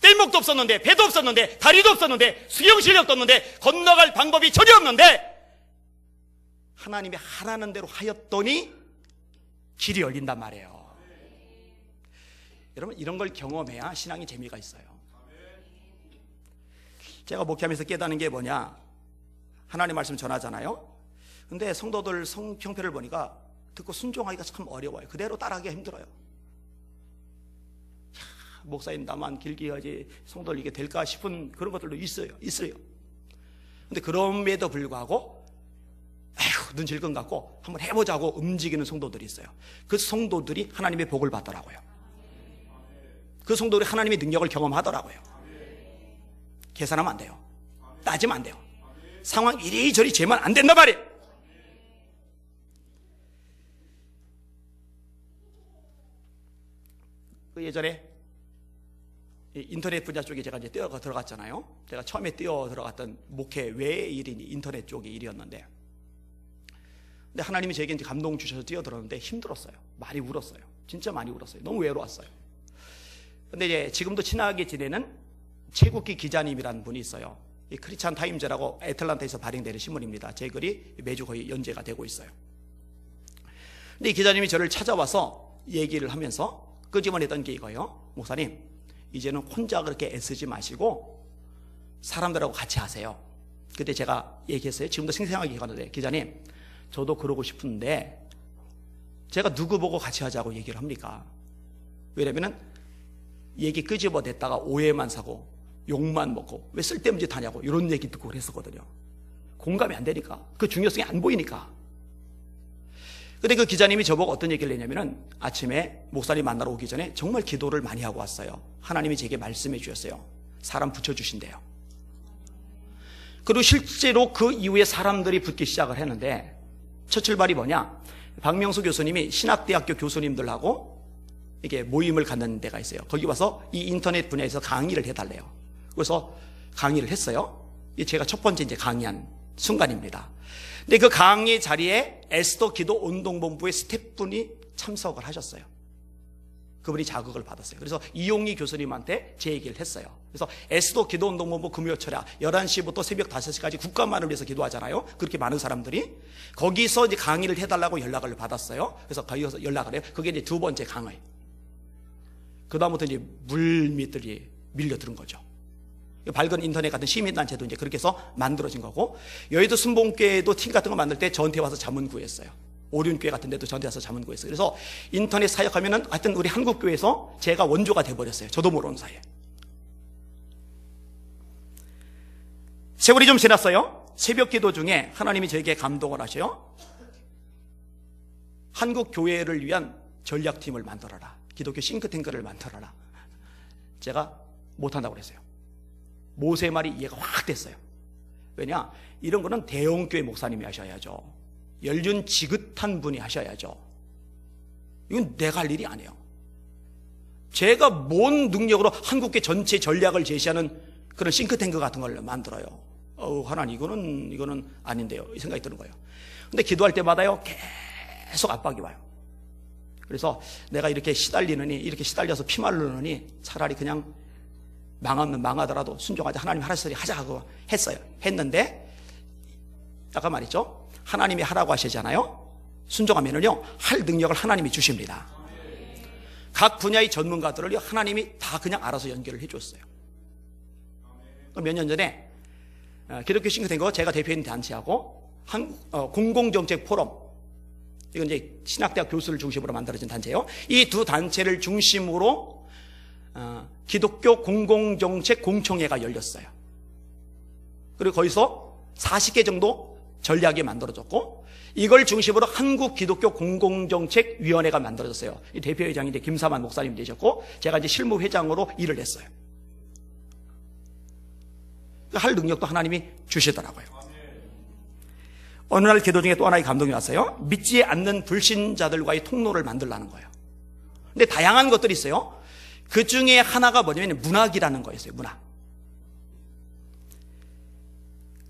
뗏목도 없었는데, 배도 없었는데, 다리도 없었는데, 수영 실력도 없는데, 건너갈 방법이 전혀 없는데 하나님이 하라는 대로 하였더니 길이 열린단 말이에요. 여러분, 이런 걸 경험해야 신앙이 재미가 있어요. 제가 목회하면서 깨닫는 게 뭐냐, 하나님 말씀 전하잖아요. 근데 성도들 성평표를 보니까 듣고 순종하기가 참 어려워요. 그대로 따라하기가 힘들어요. 목사님 나만 길게 해야지 성도들 이게 될까 싶은 그런 것들도 있어요. 근데 그럼에도 불구하고 에휴 눈 질끈 갖고 한번 해보자고 움직이는 성도들이 있어요. 그 성도들이 하나님의 복을 받더라고요. 그 성도들이 하나님의 능력을 경험하더라고요. 계산하면 안 돼요. 따지면 안 돼요. 상황 이리저리 재면 안 된단 말이에요. 그 예전에 인터넷 분야 쪽에 제가 이제 뛰어 들어갔잖아요. 제가 처음에 뛰어 들어갔던 목회 외의 일이 인터넷 쪽의 일이었는데, 근데 하나님이 제게 이제 감동 주셔서 뛰어 들었는데 힘들었어요. 많이 울었어요. 진짜 많이 울었어요. 너무 외로웠어요. 근데 이제 지금도 친하게 지내는 최국기 기자님이라는 분이 있어요. 이 크리스찬 타임즈라고 애틀란타에서 발행되는 신문입니다. 제 글이 매주 거의 연재가 되고 있어요. 근데 이 기자님이 저를 찾아와서 얘기를 하면서 끄집어냈던 게 이거예요. 목사님, 이제는 혼자 그렇게 애쓰지 마시고 사람들하고 같이 하세요. 그때 제가 얘기했어요. 지금도 생생하게 얘기하는데, 기자님 저도 그러고 싶은데 제가 누구 보고 같이 하자고 얘기를 합니까? 왜냐면은 얘기 끄집어냈다가 오해만 사고 욕만 먹고 왜 쓸데없는 짓 하냐고 이런 얘기 듣고 그랬었거든요. 공감이 안 되니까, 그 중요성이 안 보이니까. 근데 그 기자님이 저보고 어떤 얘기를 했냐면은 아침에 목사님 만나러 오기 전에 정말 기도를 많이 하고 왔어요. 하나님이 제게 말씀해 주셨어요. 사람 붙여주신대요. 그리고 실제로 그 이후에 사람들이 붙기 시작을 했는데 첫 출발이 뭐냐? 박명수 교수님이 신학대학교 교수님들하고 이게 모임을 갖는 데가 있어요. 거기 와서 이 인터넷 분야에서 강의를 해달래요. 그래서 강의를 했어요. 이게 제가 첫 번째 이제 강의한 순간입니다. 근데 그 강의 자리에 에스더 기도 운동본부의 스태프분이 참석을 하셨어요. 그분이 자극을 받았어요. 그래서 이용희 교수님한테 제 얘기를 했어요. 그래서 에스더 기도 운동본부 금요 철야 11시부터 새벽 5시까지 국가만을 위해서 기도하잖아요. 그렇게 많은 사람들이 거기서 이제 강의를 해달라고 연락을 받았어요. 그래서 거기서 연락을 해요. 그게 이제 두 번째 강의. 그 다음부터 이제 물밑들이 밀려드는 거죠. 밝은 인터넷 같은 시민단체도 이제 그렇게 해서 만들어진 거고, 여의도 순복음교회도 팀 같은 거 만들 때 저한테 와서 자문 구했어요. 오륜교회 같은 데도 저한테 와서 자문 구했어요. 그래서 인터넷 사역하면은 하여튼 우리 한국교회에서 제가 원조가 돼버렸어요. 저도 모르는 사이에. 세월이 좀 지났어요. 새벽 기도 중에 하나님이 저에게 감동을 하셔요. 한국교회를 위한 전략팀을 만들어라. 기독교 싱크탱크를 만들어라. 제가 못한다고 그랬어요. 모세 말이 이해가 확 됐어요. 왜냐? 이런 거는 대형교회 목사님이 하셔야죠. 연륜 지긋한 분이 하셔야죠. 이건 내가 할 일이 아니에요. 제가 뭔 능력으로 한국계 전체 전략을 제시하는 그런 싱크탱크 같은 걸 만들어요. 하나님 이거는 아닌데요. 이 생각이 드는 거예요. 근데 기도할 때마다요 계속 압박이 와요. 그래서 내가 이렇게 시달리느니, 이렇게 시달려서 피말르느니 차라리 그냥 망하더라도 순종하자. 하나님 하라는 소리 하자 하고 했어요. 했는데 아까 말했죠. 하나님이 하라고 하시잖아요. 순종하면은요 할 능력을 하나님이 주십니다. 각 분야의 전문가들을 하나님이 다 그냥 알아서 연결을 해줬어요. 몇 년 전에 기독교 싱크탱크 제가 대표인 단체하고 공공정책 포럼, 이건 이제 신학대학 교수를 중심으로 만들어진 단체예요. 이 두 단체를 중심으로 기독교 공공정책 공청회가 열렸어요. 그리고 거기서 40개 정도 전략이 만들어졌고, 이걸 중심으로 한국 기독교 공공정책위원회가 만들어졌어요. 이 대표회장이 이제 김사만 목사님이 되셨고, 제가 이제 실무회장으로 일을 했어요. 할 능력도 하나님이 주시더라고요. 어느 날 기도 중에 또 하나의 감동이 왔어요. 믿지 않는 불신자들과의 통로를 만들라는 거예요. 근데 다양한 것들이 있어요. 그 중에 하나가 뭐냐면 문학이라는 거였어요. 문학.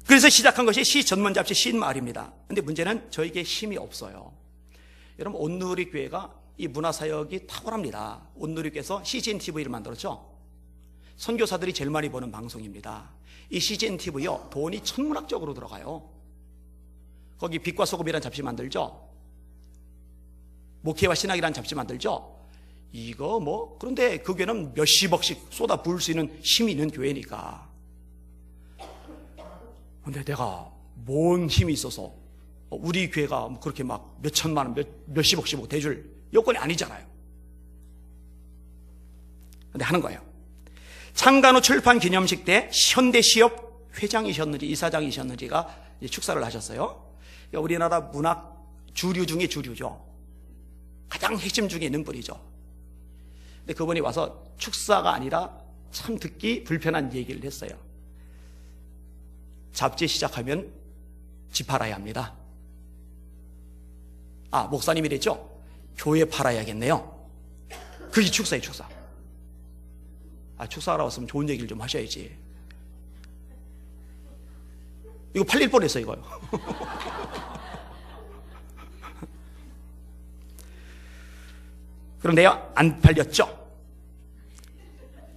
그래서 시작한 것이 시 전문 잡지 시인마을입니다. 근데 문제는 저에게 힘이 없어요. 여러분, 온누리 교회가 이 문화사역이 탁월합니다. 온누리 교회에서 CGN TV를 만들었죠. 선교사들이 제일 많이 보는 방송입니다. 이 CGN TV요, 돈이 천문학적으로 들어가요. 거기 빛과 소금이라는 잡지 만들죠. 목회와 신학이라는 잡지 만들죠. 이거 그런데 그 교회는 몇십억씩 쏟아 부을 수 있는 힘이 있는 교회니까. 근데 내가 뭔 힘이 있어서 우리 교회가 그렇게 막 몇천만 원, 몇십억씩 대줄 여건이 아니잖아요. 근데 하는 거예요. 창간호 출판 기념식 때 현대시협 회장이셨는지 이사장이셨는지가 축사를 하셨어요. 우리나라 문학 주류 중에 주류죠. 가장 핵심 중에 있는 분이죠. 근데 그분이 와서 축사가 아니라 참 듣기 불편한 얘기를 했어요. 잡지 시작하면 집 팔아야 합니다. 목사님이 됐죠? 교회 팔아야겠네요. 그게 축사예요, 축사. 축사하러 왔으면 좋은 얘기를 좀 하셔야지. 이거 팔릴 뻔했어, 이거요. 그런데요, 안 팔렸죠?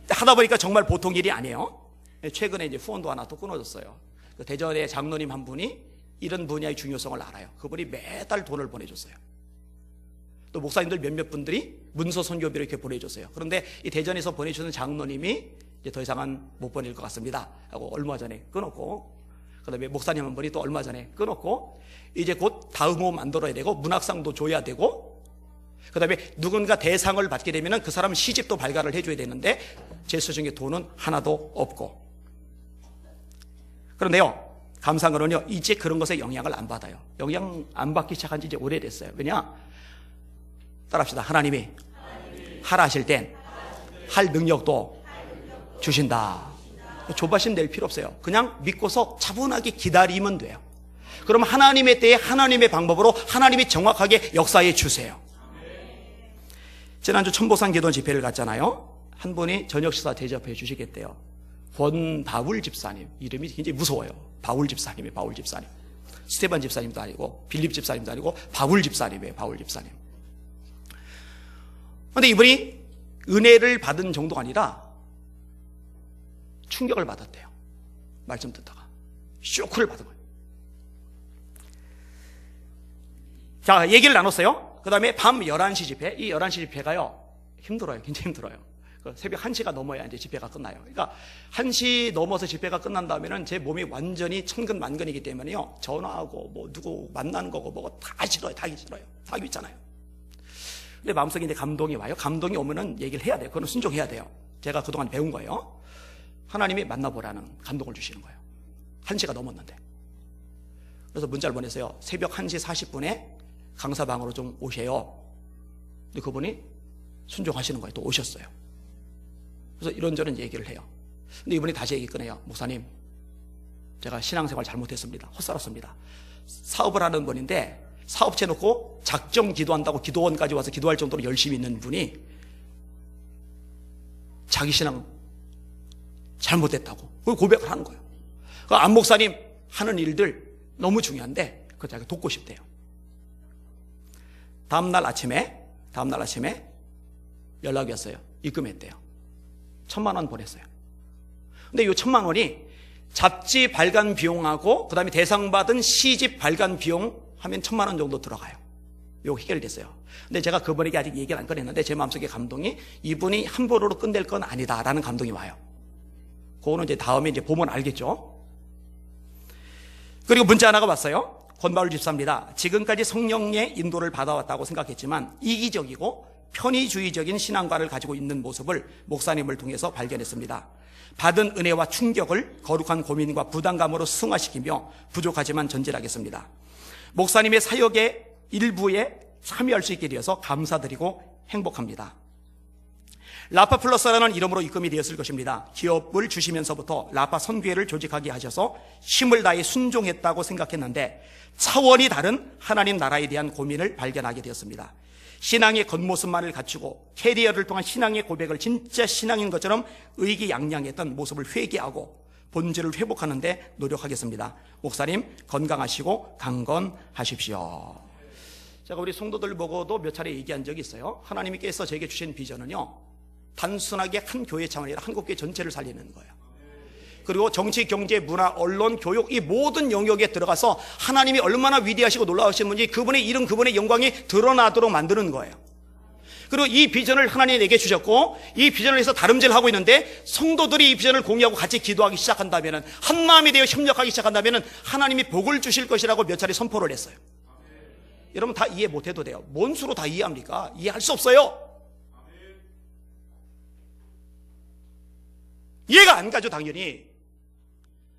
하다 보니까 정말 보통 일이 아니에요. 최근에 이제 후원도 하나 또 끊어졌어요. 대전의 장로님 한 분이 이런 분야의 중요성을 알아요. 그분이 매달 돈을 보내줬어요. 또 목사님들 몇몇 분들이 문서 선교비를 이렇게 보내줬어요. 그런데 이 대전에서 보내주는 장로님이 이제 더 이상은 못 보낼 것 같습니다 하고 얼마 전에 끊었고, 그 다음에 목사님 한 분이 또 얼마 전에 끊었고, 이제 곧 다음 호 만들어야 되고 문학상도 줘야 되고, 그 다음에 누군가 대상을 받게 되면 그 사람 시집도 발간을 해줘야 되는데 제 수중에 돈은 하나도 없고. 그런데요, 감사한 거는요, 이제 그런 것에 영향을 안 받아요. 영향 안 받기 시작한 지 이제 오래됐어요. 왜냐? 따라합시다. 하나님이 하라 하실 땐 할 능력도 주신다. 조바심 낼 필요 없어요. 그냥 믿고서 차분하게 기다리면 돼요. 그럼 하나님의 때에 하나님의 방법으로 하나님이 정확하게 역사해 주세요. 지난주 천보산 기도 집회를 갔잖아요. 한 분이 저녁 식사 대접해 주시겠대요. 권바울 집사님. 이름이 굉장히 무서워요. 바울 집사님이에요. 바울 집사님. 스테반 집사님도 아니고 빌립 집사님도 아니고 바울 집사님이에요. 바울 집사님. 그런데 이분이 은혜를 받은 정도가 아니라 충격을 받았대요. 말씀 듣다가 쇼크를 받은 거예요. 자, 얘기를 나눴어요. 그 다음에 밤 11시 집회. 이 11시 집회가요 힘들어요. 굉장히 힘들어요. 새벽 1시가 넘어야 이제 집회가 끝나요. 그러니까 1시 넘어서 집회가 끝난 다음에는 제 몸이 완전히 천근만근이기 때문에요. 전화하고 뭐 누구 만나는 거고 뭐고 다 싫어요. 다 싫어요. 다 귀찮아요. 근데 마음속에 이제 감동이 와요. 감동이 오면은 얘기를 해야 돼요. 그건 순종해야 돼요. 제가 그동안 배운 거예요. 하나님이 만나보라는 감동을 주시는 거예요. 1시가 넘었는데. 그래서 문자를 보내세요. 새벽 1시 40분에 강사방으로 좀 오세요. 근데 그분이 순종하시는 거예요. 또 오셨어요. 그래서 이런저런 얘기를 해요. 근데 이분이 다시 얘기 꺼내요. 목사님, 제가 신앙생활 잘못했습니다. 헛살았습니다. 사업을 하는 분인데 사업체 놓고 작정 기도한다고 기도원까지 와서 기도할 정도로 열심히 있는 분이 자기 신앙 잘못됐다고 그걸 고백을 하는 거예요. 그 안 목사님 하는 일들 너무 중요한데 그걸 자기가 돕고 싶대요. 다음날 아침에 연락이 왔어요. 입금했대요. 1,000만 원 보냈어요. 근데 이 1,000만 원이 잡지 발간 비용하고 그 다음에 대상받은 시집 발간 비용 하면 1,000만 원 정도 들어가요. 이거 해결됐어요. 근데 제가 그분에게 아직 얘기를 안 꺼냈는데 제 마음속에 감동이 이분이 함부로 끝낼 건 아니다라는 감동이 와요. 그거는 이제 다음에 이제 보면 알겠죠. 그리고 문자 하나가 왔어요. 권바울 집사입니다. 지금까지 성령의 인도를 받아왔다고 생각했지만 이기적이고 편의주의적인 신앙관을 가지고 있는 모습을 목사님을 통해서 발견했습니다. 받은 은혜와 충격을 거룩한 고민과 부담감으로 승화시키며 부족하지만 전진하겠습니다. 목사님의 사역의 일부에 참여할 수 있게 되어서 감사드리고 행복합니다. 라파플러스라는 이름으로 입금이 되었을 것입니다. 기업을 주시면서부터 라파 선교회를 조직하게 하셔서 힘을 다해 순종했다고 생각했는데 차원이 다른 하나님 나라에 대한 고민을 발견하게 되었습니다. 신앙의 겉모습만을 갖추고 캐리어를 통한 신앙의 고백을 진짜 신앙인 것처럼 의기양양했던 모습을 회개하고 본질을 회복하는 데 노력하겠습니다. 목사님 건강하시고 강건하십시오. 제가 우리 성도들 보고도 몇 차례 얘기한 적이 있어요. 하나님께서 저에게 주신 비전은요, 단순하게 한 교회 차원이 아니라 한국교회 전체를 살리는 거예요. 그리고 정치, 경제, 문화, 언론, 교육 이 모든 영역에 들어가서 하나님이 얼마나 위대하시고 놀라우신 분인지 그분의 이름, 그분의 영광이 드러나도록 만드는 거예요. 그리고 이 비전을 하나님이 내게 주셨고 이 비전을 해서 다름질하고 있는데 성도들이 이 비전을 공유하고 같이 기도하기 시작한다면, 한 마음이 되어 협력하기 시작한다면 하나님이 복을 주실 것이라고 몇 차례 선포를 했어요. 여러분 다 이해 못해도 돼요. 뭔 수로 다 이해합니까? 이해할 수 없어요. 이해가 안 가죠. 당연히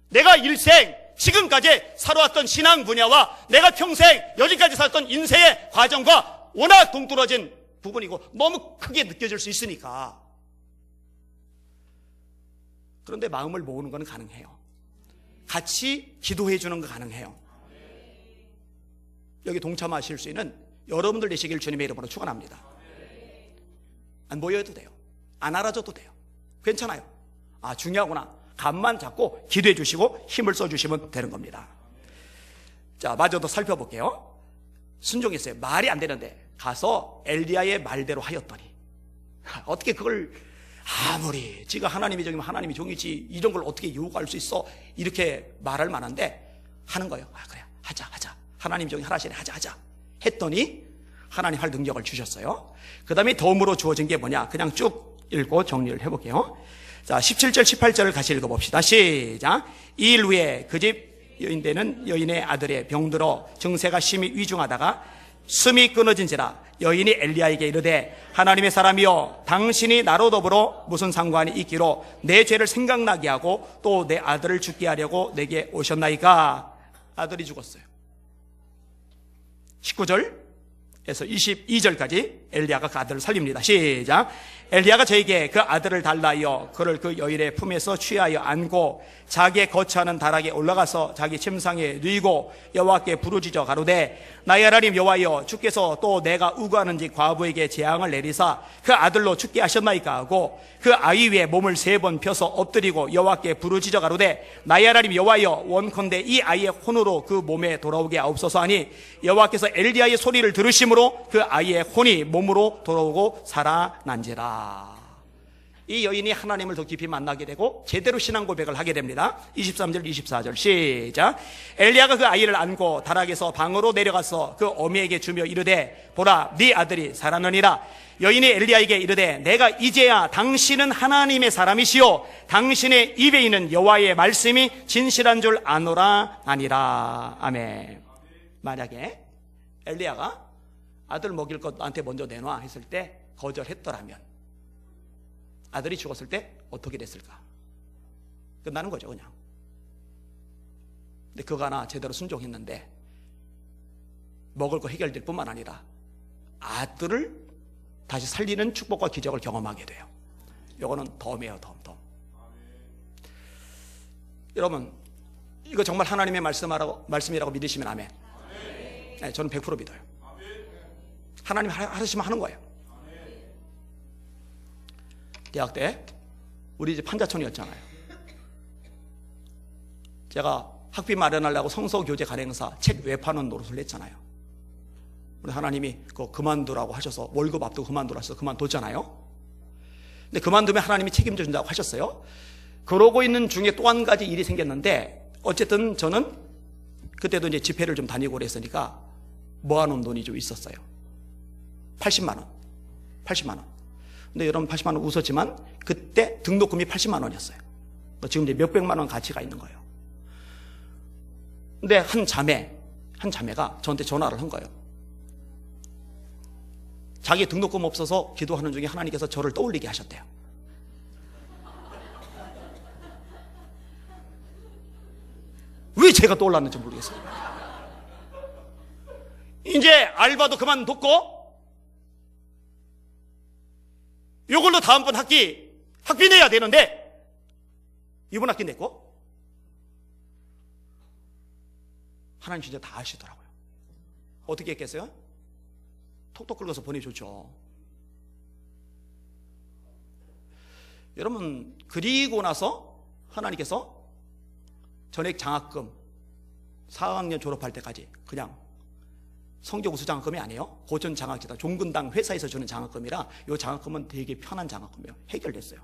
내가 일생 지금까지 살아왔던 신앙 분야와 내가 평생 여기까지 살았던 인생의 과정과 워낙 동떨어진 부분이고 너무 크게 느껴질 수 있으니까. 그런데 마음을 모으는 건 가능해요. 같이 기도해 주는 거 가능해요. 여기 동참하실 수 있는 여러분들 되시길 주님의 이름으로 축원합니다. 안 보여도 돼요. 안 알아줘도 돼요. 괜찮아요. 아, 중요하구나. 감만 잡고 기도해 주시고 힘을 써 주시면 되는 겁니다. 자, 마저 더 살펴볼게요. 순종했어요. 말이 안 되는데 가서 엘리야의 말대로 하였더니, 어떻게 그걸 아무리 지가 하나님의 종이면 하나님의 종이지 이런 걸 어떻게 요구할 수 있어, 이렇게 말할 만한데 하는 거예요. 아, 그래, 하자. 하나님 종이 하라시네, 하자 했더니 하나님 할 능력을 주셨어요. 그 다음에 덤으로 주어진 게 뭐냐, 그냥 쭉 읽고 정리를 해볼게요. 자, 17절 18절을 같이 읽어봅시다. 시작. 이 일 후에 그 집 여인되는 여인의 아들의 병들어 증세가 심히 위중하다가 숨이 끊어진지라 여인이 엘리야에게 이르되, 하나님의 사람이여, 당신이 나로 더불어 무슨 상관이 있기로 내 죄를 생각나게 하고 또 내 아들을 죽게 하려고 내게 오셨나이까. 아들이 죽었어요. 19절 에서 22절까지 엘리야가 그 아들을 살립니다. 시작. 엘리야가 저에게 그 아들을 달라하여 그를 그 여인의 품에서 취하여 안고 자기의 거처하는 다락에 올라가서 자기 침상에 누이고 여호와께 부르짖어 가로되 나의 하나님 여호와여 주께서 또 내가 우고하는지 과부에게 재앙을 내리사 그 아들로 죽게 하셨나이까 하고 그 아이 위에 몸을 3번 펴서 엎드리고 여호와께 부르짖어 가로되 나의 하나님 여호와여 원컨대 이 아이의 혼으로 그 몸에 돌아오게 하옵소서 하니 여호와께서 엘리야의 소리를 들으심으로 그 아이의 혼이 몸으로 돌아오고 살아난지라. 이 여인이 하나님을 더 깊이 만나게 되고 제대로 신앙 고백을 하게 됩니다. 23절 24절 시작. 엘리야가 그 아이를 안고 다락에서 방으로 내려가서 그 어미에게 주며 이르되 보라 네 아들이 살아나니라. 여인이 엘리야에게 이르되 내가 이제야 당신은 하나님의 사람이시오 당신의 입에 있는 여호와의 말씀이 진실한 줄 아노라 아니라. 아멘. 만약에 엘리야가 아들 먹일 것 나한테 먼저 내놔 했을 때 거절했더라면 아들이 죽었을 때 어떻게 됐을까? 끝나는 거죠 그냥. 근데 그거 하나 제대로 순종했는데 먹을 거 해결될 뿐만 아니라 아들을 다시 살리는 축복과 기적을 경험하게 돼요. 이거는 덤이에요. 덤. 여러분 이거 정말 하나님의 말씀이라고 믿으시면 아멘. 네, 저는 100% 믿어요. 하나님 하시면 하는 거예요. 대학 때 우리 집 판자촌이었잖아요. 제가 학비 마련하려고 성서교재 간행사 책 외파는 노릇을 했잖아요. 우리 하나님이 그거 그만두라고 하셔서 월급 앞두고 그만두라 하셔서 그만뒀잖아요. 근데 그만두면 하나님이 책임져 준다고 하셨어요. 그러고 있는 중에 또 한 가지 일이 생겼는데 어쨌든 저는 그때도 이제 집회를 좀 다니고 그랬으니까 모아놓은 돈이 좀 있었어요. 80만 원. 근데 여러분 80만 원 웃었지만 그때 등록금이 80만 원이었어요. 지금 이제 몇백만 원 가치가 있는 거예요. 근데 한 자매가 저한테 전화를 한 거예요. 자기 등록금 없어서 기도하는 중에 하나님께서 저를 떠올리게 하셨대요. 왜 제가 떠올랐는지 모르겠어요. 이제 알바도 그만뒀고 이걸로 다음번 학비 내야 되는데 이번 학기 냈고 하나님 진짜 다 아시더라고요. 어떻게 했겠어요? 톡톡 긁어서 보내줬죠. 여러분 그리고 나서 하나님께서 전액 장학금 4학년 졸업할 때까지 그냥 성적 우수 장학금이 아니에요. 고전 장학지다. 종근당 회사에서 주는 장학금이라 이 장학금은 되게 편한 장학금이에요. 해결됐어요.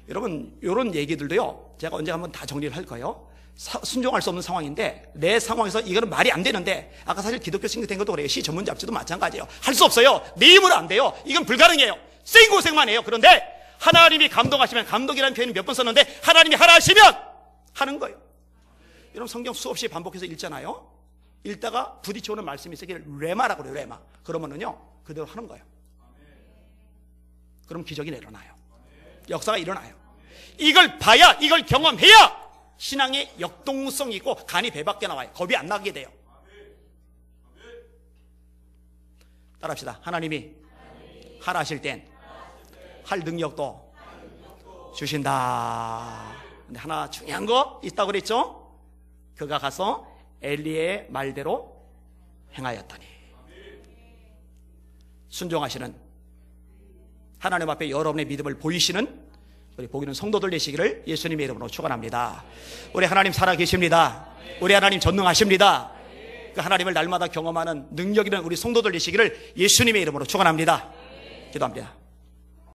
여러분 이런 얘기들도요 제가 언제 한번 다 정리를 할 거예요. 순종할 수 없는 상황인데 내 상황에서 이거는 말이 안 되는데 아까 사실 기독교 신학된 것도 그래요. 시 전문 잡지도 마찬가지예요. 할 수 없어요. 내 힘으로 안 돼요. 이건 불가능해요. 생고생만 해요. 그런데 하나님이 감동하시면, 감동이라는 표현을 몇 번 썼는데 하나님이 하라 하시면 하는 거예요. 여러분 성경 수없이 반복해서 읽잖아요. 읽다가 부딪혀오는 말씀이 있으길 레마라고 그래요. 레마. 그러면은요 그대로 하는 거예요. 그럼 기적이 일어나요. 역사가 일어나요. 이걸 봐야, 이걸 경험해야 신앙의 역동성이 있고 간이 배밖에 나와요. 겁이 안 나게 돼요. 따라합시다. 하나님이 하라 하실 땐 할 능력도 주신다. 근데 하나 중요한 거 있다고 그랬죠? 그가 가서 엘리의 말대로 행하였더니. 순종하시는 하나님 앞에 여러분의 믿음을 보이시는 우리 복있는 성도들 되시기를 예수님의 이름으로 축원합니다. 우리 하나님 살아계십니다. 우리 하나님 전능하십니다. 그 하나님을 날마다 경험하는 능력 있는 우리 성도들 되시기를 예수님의 이름으로 축원합니다. 기도합니다.